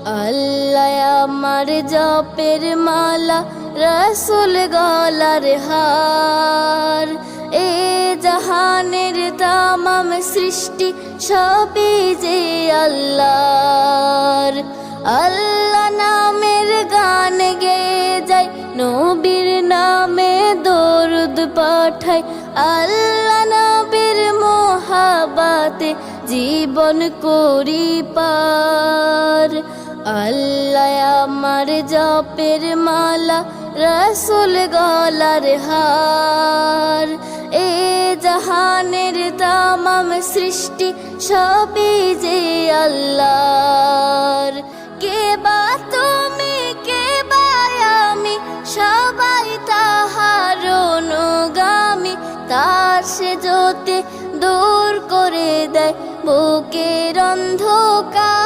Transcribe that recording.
আল্লাহ আমার জপের মালা, রসুল গলার হার। এ জাহানের তামাম সৃষ্টি সবই যে আল্লাহর। আল্লাহ নামের গান গেয়ে যায়, নবীর নামে দরুদ পাঠাই। আল্লাহ নবীর মোহাব্বতে জীবন করি পার। আল্লাহ আমার জপের মালা, রসুল গলার হার। এ জাহানের তামাম সৃষ্টি সবই যে আল্লাহর। কে বা তুমি, কে বা আমি, সবাই তাহার অনুগামী। তার সে জ্যোতি দূর করে দেয় বুকের অন্ধকার।